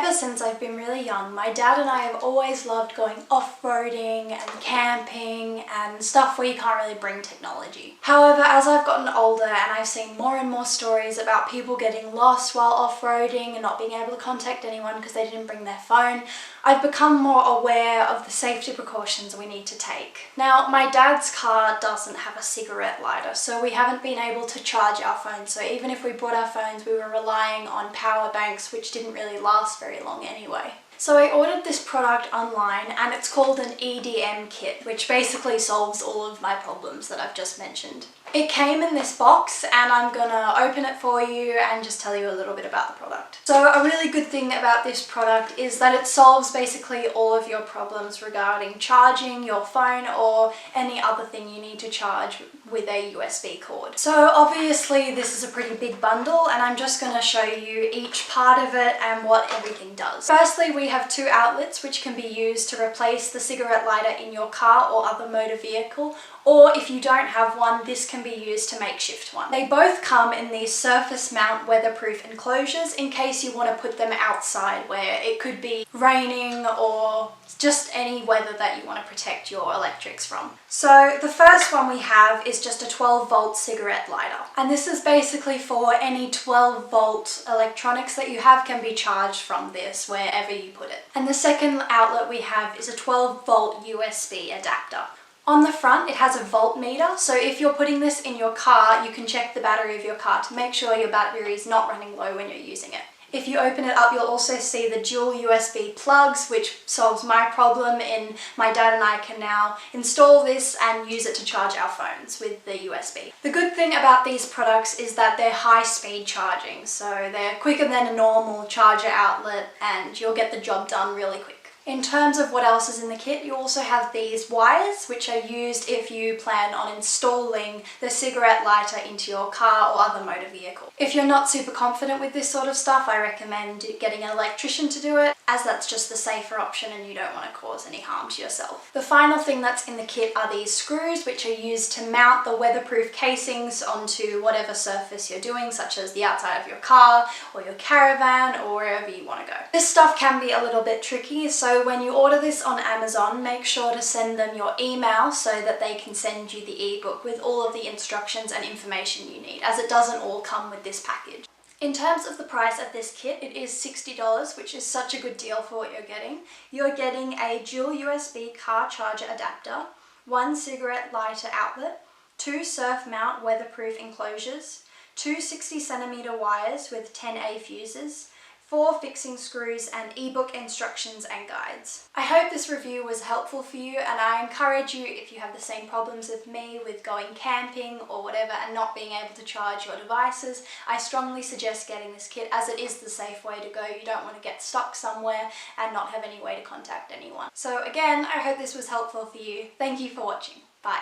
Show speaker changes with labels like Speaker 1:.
Speaker 1: Ever since I've been really young, my dad and I have always loved going off-roading and camping and stuff where you can't really bring technology. However, as I've gotten older and I've seen more and more stories about people getting lost while off-roading and not being able to contact anyone because they didn't bring their phone, I've become more aware of the safety precautions we need to take. Now, my dad's car doesn't have a cigarette lighter, so we haven't been able to charge our phones. So even if we brought our phones, we were relying on power banks, which didn't really last very long anyway. So I ordered this product online and it's called an EDM kit, which basically solves all of my problems that I've just mentioned. It came in this box and I'm gonna open it for you and just tell you a little bit about the product. So a really good thing about this product is that it solves basically all of your problems regarding charging your phone or any other thing you need to charge with a USB cord. So obviously this is a pretty big bundle and I'm just going to show you each part of it and what everything does. Firstly, we have two outlets which can be used to replace the cigarette lighter in your car or other motor vehicle, or if you don't have one, this can be used to makeshift one. They both come in these surface mount weatherproof enclosures in case you want to put them outside where it could be raining or just any weather that you want to protect your electrics from. So the first one we have is just a 12-volt cigarette lighter, and this is basically for any 12-volt electronics that you have can be charged from this wherever you put it. And the second outlet we have is a 12-volt USB adapter. On the front, it has a voltmeter, so if you're putting this in your car, you can check the battery of your car to make sure your battery is not running low when you're using it. If you open it up, you'll also see the dual USB plugs, which solves my problem in my dad and I can now install this and use it to charge our phones with the USB. The good thing about these products is that they're high-speed charging, so they're quicker than a normal charger outlet and you'll get the job done really quick. In terms of what else is in the kit, you also have these wires, which are used if you plan on installing the cigarette lighter into your car or other motor vehicle. If you're not super confident with this sort of stuff, I recommend getting an electrician to do it, as that's just the safer option and you don't want to cause any harm to yourself. The final thing that's in the kit are these screws, which are used to mount the weatherproof casings onto whatever surface you're doing, such as the outside of your car or your caravan or wherever you want to go. This stuff can be a little bit tricky, so when you order this on Amazon, make sure to send them your email so that they can send you the ebook with all of the instructions and information you need, as it doesn't all come with this package. In terms of the price of this kit, it is $60, which is such a good deal for what you're getting. You're getting a dual USB car charger adapter, one cigarette lighter outlet, two surf mount weatherproof enclosures, two 60cm wires with 10A fuses, 4 fixing screws and ebook instructions and guides. I hope this review was helpful for you, and I encourage you, if you have the same problems with me with going camping or whatever and not being able to charge your devices, I strongly suggest getting this kit as it is the safe way to go. You don't want to get stuck somewhere and not have any way to contact anyone. So again, I hope this was helpful for you. Thank you for watching. Bye.